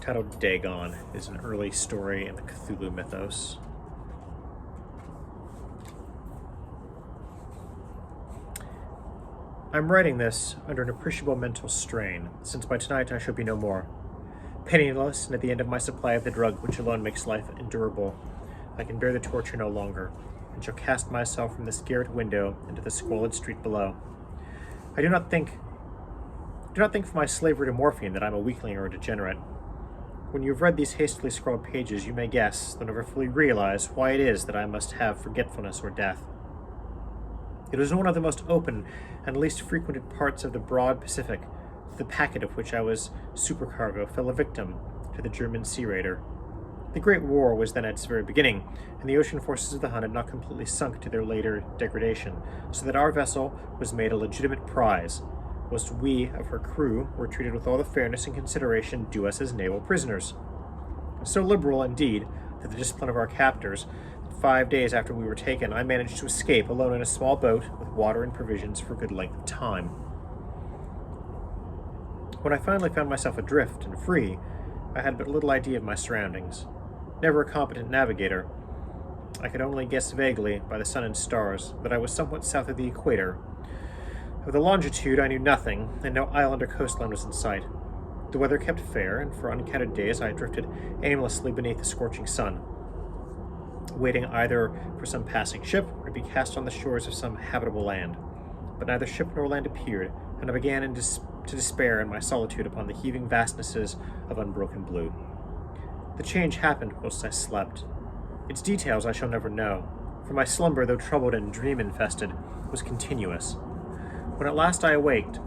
titled Dagon. It is an early story in the Cthulhu mythos. I'm writing this under an appreciable mental strain, since by tonight I shall be no more. Penniless and at the end of my supply of the drug which alone makes life endurable, I can bear the torture no longer. and shall cast myself from this garret window into the squalid street below. I do not think for my slavery to morphine that I am a weakling or a degenerate. When you have read these hastily scrawled pages, you may guess, though never fully realize, why it is that I must have forgetfulness or death. It was in one of the most open and least frequented parts of the broad Pacific that the packet of which I was supercargo fell a victim to the German sea raider. The Great War was then at its very beginning, and the ocean forces of the Hun had not completely sunk to their later degradation, so that our vessel was made a legitimate prize, whilst we of her crew were treated with all the fairness and consideration due us as naval prisoners. So liberal, indeed, that the discipline of our captors, 5 days after we were taken, I managed to escape alone in a small boat with water and provisions for a good length of time. When I finally found myself adrift and free, I had but little idea of my surroundings. Never a competent navigator, I could only guess vaguely, by the sun and stars, that I was somewhat south of the equator. Of the longitude I knew nothing, and no island or coastline was in sight. The weather kept fair, and for uncounted days I drifted aimlessly beneath the scorching sun, waiting either for some passing ship or to be cast on the shores of some habitable land. But neither ship nor land appeared, and I began to despair in my solitude upon the heaving vastnesses of unbroken blue. The change happened whilst I slept. Its details I shall never know, for my slumber, though troubled and dream-infested, was continuous. When at last I awaked,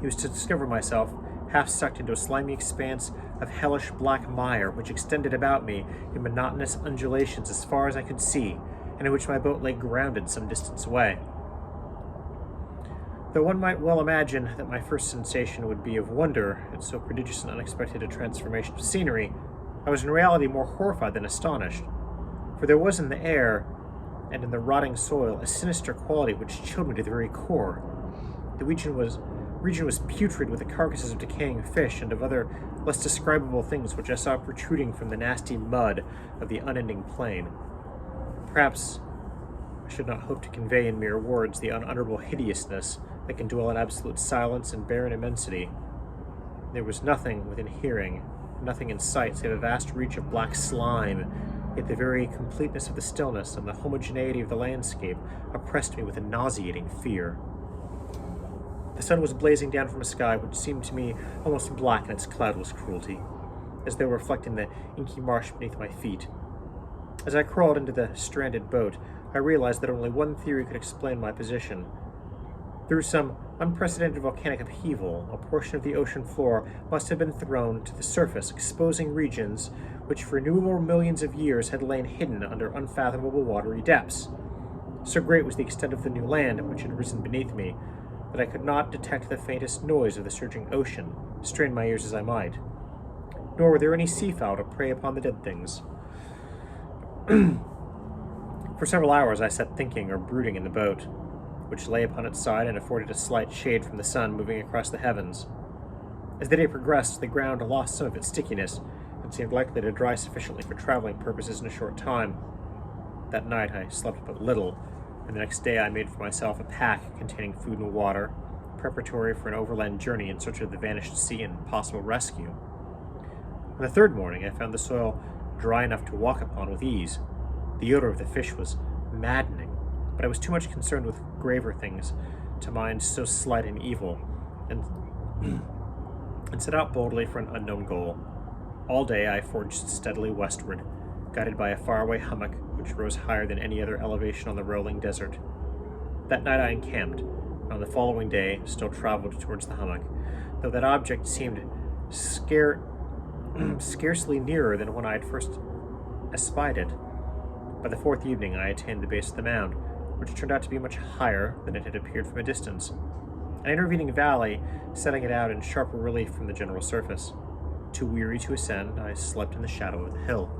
it was to discover myself half sucked into a slimy expanse of hellish black mire which extended about me in monotonous undulations as far as I could see, and in which my boat lay grounded some distance away. Though one might well imagine that my first sensation would be of wonder at so prodigious and unexpected a transformation of scenery, I was in reality more horrified than astonished, for there was in the air and in the rotting soil a sinister quality which chilled me to the very core. The region was putrid with the carcasses of decaying fish and of other less describable things which I saw protruding from the nasty mud of the unending plain. Perhaps I should not hope to convey in mere words the unutterable hideousness that can dwell in absolute silence and barren immensity. There was nothing within hearing, nothing in sight save a vast reach of black slime, yet the very completeness of the stillness and the homogeneity of the landscape oppressed me with a nauseating fear. The sun was blazing down from a sky which seemed to me almost black in its cloudless cruelty, as though reflecting the inky marsh beneath my feet. As I crawled into the stranded boat, I realized that only one theory could explain my position. Through some unprecedented volcanic upheaval, a portion of the ocean floor must have been thrown to the surface, exposing regions which for innumerable millions of years had lain hidden under unfathomable watery depths. So great was the extent of the new land which had risen beneath me, that I could not detect the faintest noise of the surging ocean, strain my ears as I might. Nor were there any seafowl to prey upon the dead things. For several hours I sat thinking or brooding in the boat, which lay upon its side and afforded a slight shade from the sun moving across the heavens. As the day progressed, the ground lost some of its stickiness, and seemed likely to dry sufficiently for traveling purposes in a short time. That night I slept but little, and the next day I made for myself a pack containing food and water, preparatory for an overland journey in search of the vanished sea and possible rescue. On the third morning I found the soil dry enough to walk upon with ease. The odor of the fish was maddening, but I was too much concerned with graver things to mind so slight an evil, and set out boldly for an unknown goal. All day I forged steadily westward, guided by a faraway hummock which rose higher than any other elevation on the rolling desert. That night I encamped, and on the following day still traveled towards the hummock, though that object seemed scarcely nearer than when I had first espied it. By the fourth evening I attained the base of the mound, which turned out to be much higher than it had appeared from a distance, an intervening valley setting it out in sharper relief from the general surface. Too weary to ascend, I slept in the shadow of the hill.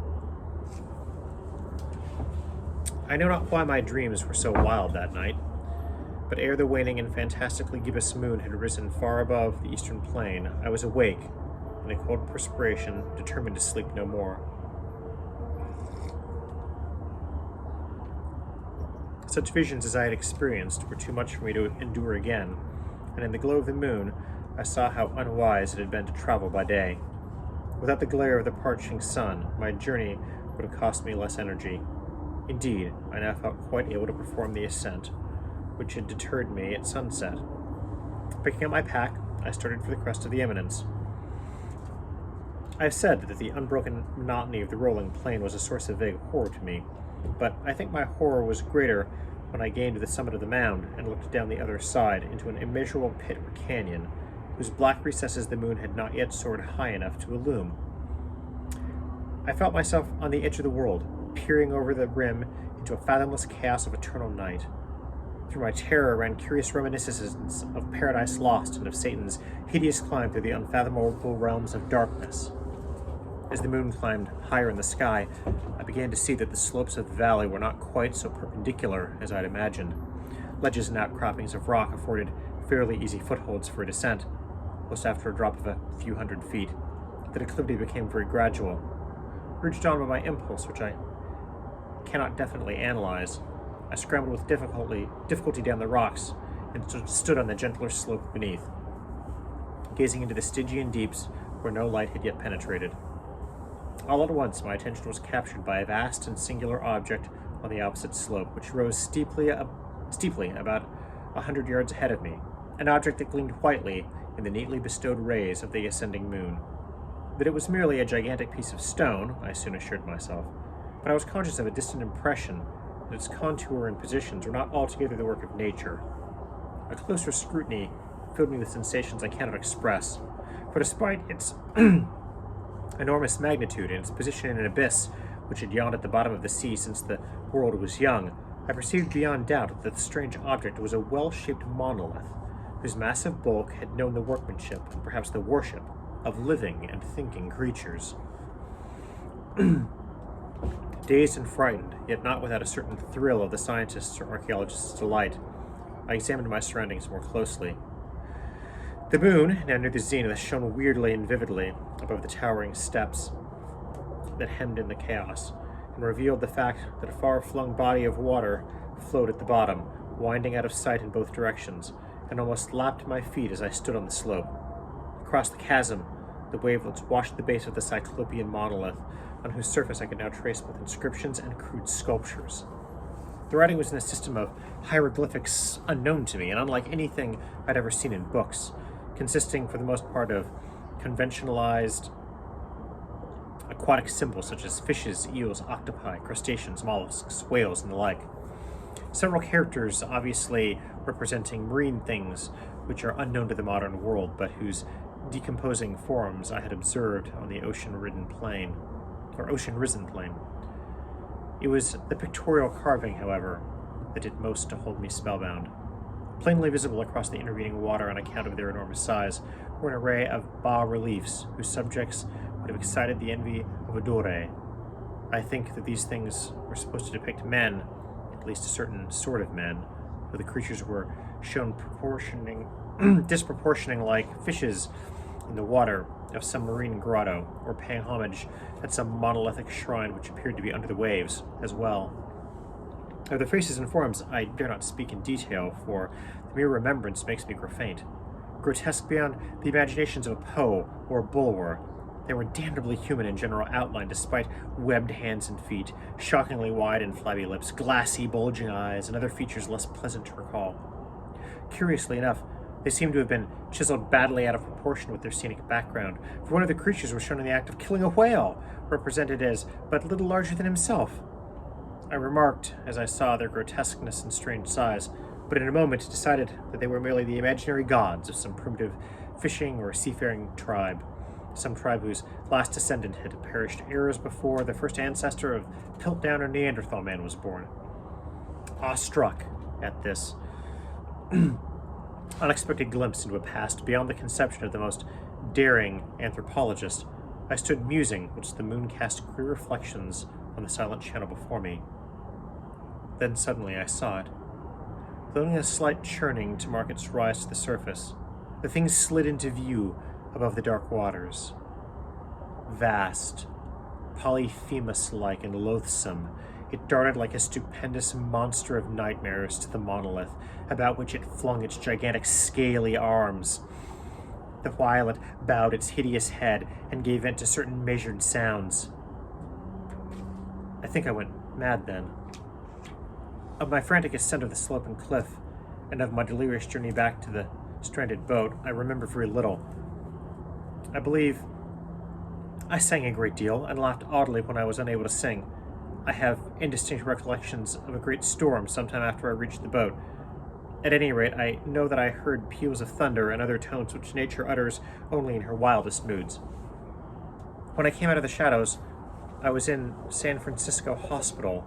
I know not why my dreams were so wild that night, but ere the waning and fantastically gibbous moon had risen far above the eastern plain, I was awake, in a cold perspiration, determined to sleep no more. Such visions as I had experienced were too much for me to endure again, and in the glow of the moon I saw how unwise it had been to travel by day. Without the glare of the parching sun, my journey would have cost me less energy. Indeed, I now felt quite able to perform the ascent, which had deterred me at sunset. Picking up my pack, I started for the crest of the eminence. I have said that the unbroken monotony of the rolling plain was a source of vague horror to me, but I think my horror was greater when I gained the summit of the mound and looked down the other side into an immeasurable pit or canyon, whose black recesses the moon had not yet soared high enough to illume. I felt myself on the edge of the world, peering over the rim into a fathomless chaos of eternal night. Through my terror ran curious reminiscences of Paradise Lost and of Satan's hideous climb through the unfathomable realms of darkness. As the moon climbed higher in the sky, I began to see that the slopes of the valley were not quite so perpendicular as I'd imagined. Ledges and outcroppings of rock afforded fairly easy footholds for a descent. Just after a drop of a few hundred feet, the declivity became very gradual. Urged on by my impulse, which I cannot definitely analyze, I scrambled with difficulty down the rocks and stood on the gentler slope beneath, gazing into the Stygian deeps where no light had yet penetrated. All at once, my attention was captured by a vast and singular object on the opposite slope, which rose steeply about 100 yards ahead of me, an object that gleamed whitely in the neatly bestowed rays of the ascending moon. That it was merely a gigantic piece of stone, I soon assured myself, but I was conscious of a distant impression that its contour and positions were not altogether the work of nature. A closer scrutiny filled me with sensations I cannot express, for despite its enormous magnitude and its position in an abyss which had yawned at the bottom of the sea since the world was young, I perceived beyond doubt that the strange object was a well-shaped monolith, whose massive bulk had known the workmanship, and perhaps the worship, of living and thinking creatures. Dazed and frightened, yet not without a certain thrill of the scientist's or archaeologist's delight, I examined my surroundings more closely. The moon, now near the zenith, shone weirdly and vividly above the towering steps that hemmed in the chaos, and revealed the fact that a far-flung body of water flowed at the bottom, winding out of sight in both directions, and almost lapped my feet as I stood on the slope. Across the chasm, the wavelets washed the base of the cyclopean monolith, on whose surface I could now trace both inscriptions and crude sculptures. The writing was in a system of hieroglyphics unknown to me, and unlike anything I'd ever seen in books, consisting for the most part of conventionalized aquatic symbols such as fishes, eels, octopi, crustaceans, mollusks, whales, and the like. Several characters obviously representing marine things which are unknown to the modern world, but whose decomposing forms I had observed on the ocean-risen plain. It was the pictorial carving, however, that did most to hold me spellbound. Plainly visible across the intervening water on account of their enormous size were an array of bas-reliefs whose subjects would have excited the envy of a Dore. I think that these things were supposed to depict men, at least a certain sort of men, though the creatures were shown disproportioning like fishes in the water of some marine grotto, or paying homage at some monolithic shrine which appeared to be under the waves as well. Of the faces and forms I dare not speak in detail, for the mere remembrance makes me grow faint. Grotesque beyond the imaginations of a Poe or a Bulwer, they were damnably human in general outline, despite webbed hands and feet, shockingly wide and flabby lips, glassy, bulging eyes, and other features less pleasant to recall. Curiously enough, they seemed to have been chiseled badly out of proportion with their scenic background, for one of the creatures was shown in the act of killing a whale, represented as but little larger than himself. I remarked, as I saw their grotesqueness and strange size, but in a moment decided that they were merely the imaginary gods of some primitive fishing or seafaring tribe, some tribe whose last descendant had perished eras before the first ancestor of Piltdown or Neanderthal man was born. Awestruck at this unexpected glimpse into a past beyond the conception of the most daring anthropologist, I stood musing, whilst the moon cast queer reflections on the silent channel before me. Then suddenly I saw it. With only a slight churning to mark its rise to the surface, the thing slid into view above the dark waters. Vast, Polyphemus-like and loathsome, it darted like a stupendous monster of nightmares to the monolith, about which it flung its gigantic scaly arms, the while it bowed its hideous head and gave vent to certain measured sounds. I think I went mad then. Of my frantic ascent of the sloping cliff, and of my delirious journey back to the stranded boat, I remember very little. I believe I sang a great deal, and laughed audibly when I was unable to sing. I have indistinct recollections of a great storm sometime after I reached the boat. At any rate, I know that I heard peals of thunder and other tones which nature utters only in her wildest moods. When I came out of the shadows, I was in San Francisco Hospital,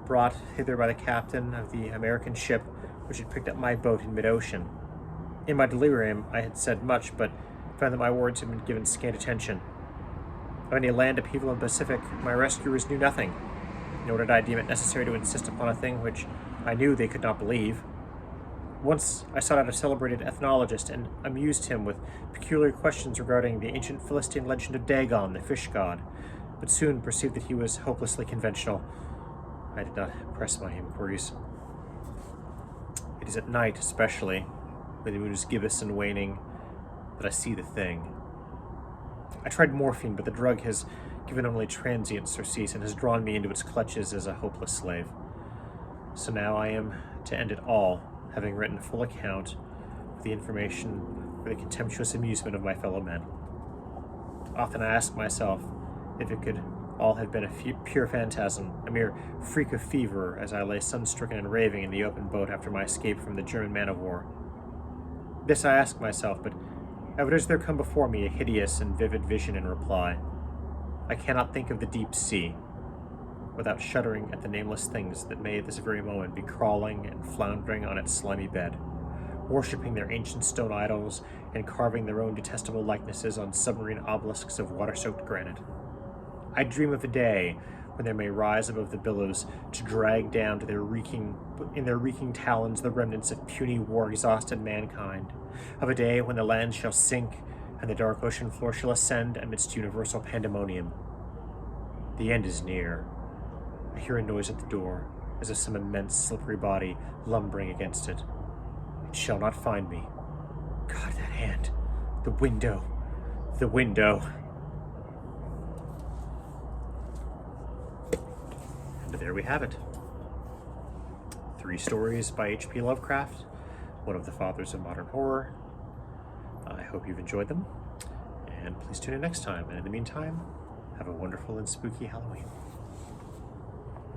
brought hither by the captain of the American ship which had picked up my boat in mid-ocean. In my delirium, I had said much, but found that my words had been given scant attention. Of any land upheaval in the Pacific, my rescuers knew nothing, nor did I deem it necessary to insist upon a thing which I knew they could not believe. Once I sought out a celebrated ethnologist and amused him with peculiar questions regarding the ancient Philistine legend of Dagon, the fish god, but soon perceived that he was hopelessly conventional. I did not press my inquiries. It is at night, especially, when the moon is gibbous and waning, that I see the thing. I tried morphine, but the drug has given only transient surcease and has drawn me into its clutches as a hopeless slave. So now I am to end it all, having written a full account of the information for the contemptuous amusement of my fellow men. Often I ask myself if it could all have been a pure phantasm, a mere freak of fever, as I lay sun-stricken and raving in the open boat after my escape from the German man-of-war. This I ask myself, but ever does there come before me a hideous and vivid vision in reply. I cannot think of the deep sea without shuddering at the nameless things that may at this very moment be crawling and floundering on its slimy bed, worshipping their ancient stone idols and carving their own detestable likenesses on submarine obelisks of water-soaked granite. I dream of a day when there may rise above the billows to drag down to their reeking talons the remnants of puny war-exhausted mankind, of a day when the land shall sink and the dark ocean floor shall ascend amidst universal pandemonium. The end is near. I hear a noise at the door, as of some immense slippery body lumbering against it. It shall not find me. God, that hand. The window. The window. And there we have it. 3 stories by H.P. Lovecraft, one of the fathers of modern horror. I hope you've enjoyed them, and please tune in next time. And in the meantime, have a wonderful and spooky Halloween.